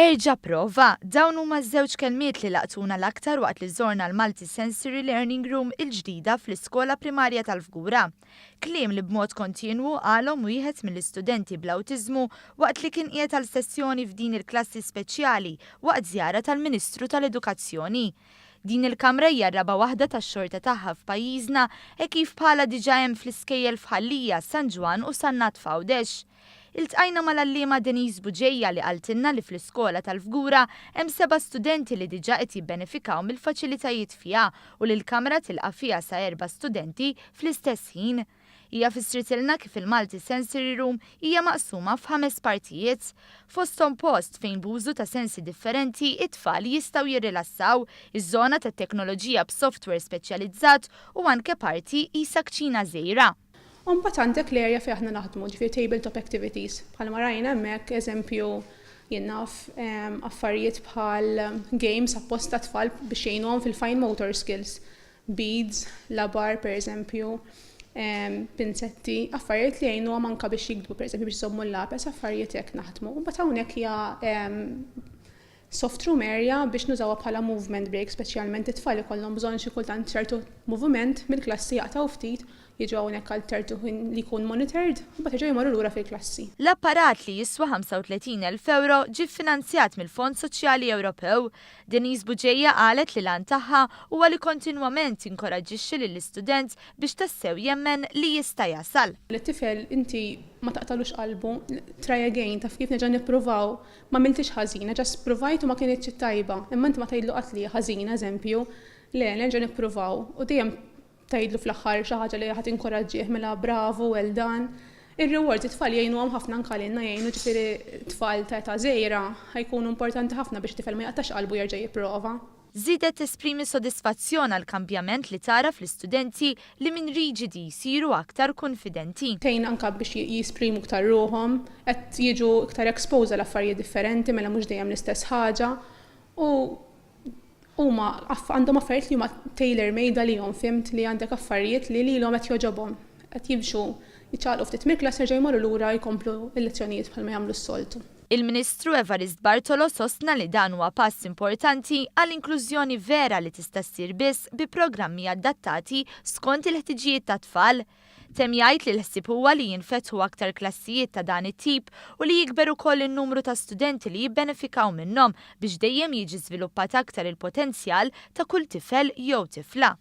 Erġa' prova, dawn huma ż-żewġ kelmiet li laqtuna l-aktar waqt li żorna l-Multi Sensory Learning Room il-ġdida fl-iskola primarja tal-Fgura. Kliem li b'mod kontinwu qalhom wieħed mill-istudenti bl-awtiżmu waqt li kien qiegħed għal sessjoni f'din il-klassi speċjali waqt żjara tal-Ministru tal-Edukazzjoni. Din il-kamra hija r-raba' waħda tax-xorta tagħha f'pajjiżna kif bħala diġà hemm fl-iskejjel f'Ħallija, San Ġwan u Sannat Fawdex. Iltqajna mal-allima Denise Buġejja li qaltilna li fl-iskola tal-Fgura hemm 7 studenti li diġà qed jibbenefikaw mill-faċilitajiet fiha u li l-kamra tilqa' fiha sa 4 studenti fl-istess ħin. Hija fissritilna kif il-Multi Sensory Room hija maqsuma f'5 partijiet. Fosthom post fejn b'użu ta' sensi differenti it-tfal jistgħu jirrilassaw, iż-żona tat-teknoloġija b'software speċjalizzat u anke parti qisha kċina żgħira. Mbagħad għandek l-area fejn aħna naħdmu, ġifieri tabletop activities. Bħalma rajna hemmhekk eżempju jien naf affarijiet bħal games apposta tfal biex jgħinhom fil-fine motor skills. Beads, labar pereżempju, pinzetti, affarijiet li jgħinuhom anke biex jikdbu pereżempju biex jżommu l-lapes, affarijiet hekk naħdmu. Mbagħad hawnhekk hija soft room area biex nużawha bħala movement break, speċjalment it-tfal ikollhom bżonn xi kultant ċertu moviment mill-klassi jaqtaw ftit jiġu hawnhekk għal ċertu li jkun monitored u mbagħad jerġgħu jmorru lura fil-klassi. L-apparat li jiswa 35,000 euro ġie finanzjat mill-Fond Soċjali Ewropew. Denise Buġejja qalet li lan tagħha huwa li kontinwament jinkoraġġixxi lill-istudent biex tassew jemmen li jista' jasal. L-tifel inti ma taqtalux qalbu, try again, taf kif neġa' nippruvaw, ma miltix ħażina, ġast provajt u ma kienitx tajba, imma inti ma tgħidlu qatt li ħażina eżempju, le nerġa' nippruvaw u dejjem tgħidlu fl-aħħar xi ħaġa li ħadd inkoraġġih mela bravo, well done. Ir-reward it-tfal jgħinuhom ħafna anke lilna jgħinu ġifieri tfal ta' età żgħira ħajkunu importanti ħafna biex tifel ma jaqtax qalbu jerġa' jipprova. Żiedet tesprimi sodisfazzjon għal kambjament li tara fl-istudenti li minn riġidi jsiru aktar konfidenti. Tgħin anke biex jisprimu iktar ruhom, qed jiġu iktar expose għal affarijiet differenti mela mhux dejjem l-istess ħaġa u huma għandhom affarijiet li huma tailor-made għalihom fimt li għandek affarijiet li lilhom qed joġobhom. Qed jimxu jiċċaqlqu ftit mill-klass jerġgħu jmorru lura jkomplu l-lezzjonijiet bħalma jagħmlu s-soltu. Il-Ministru Evarist Bartolo sostna li dan huwa pass importanti għall-inklużjoni vera li tista' ssir biss bi programmi adattati skont il-ħtiġijiet tat-tfal. Tem jgħid li l-ħsieb huwa li jinfetħu aktar klassijiet ta' dan it-tip u li jikber ukoll in-numru ta' studenti li jibbenefikaw minnhom biex dejjem jiġi żviluppat aktar il-potenzjal ta' kull tifel jew tifla.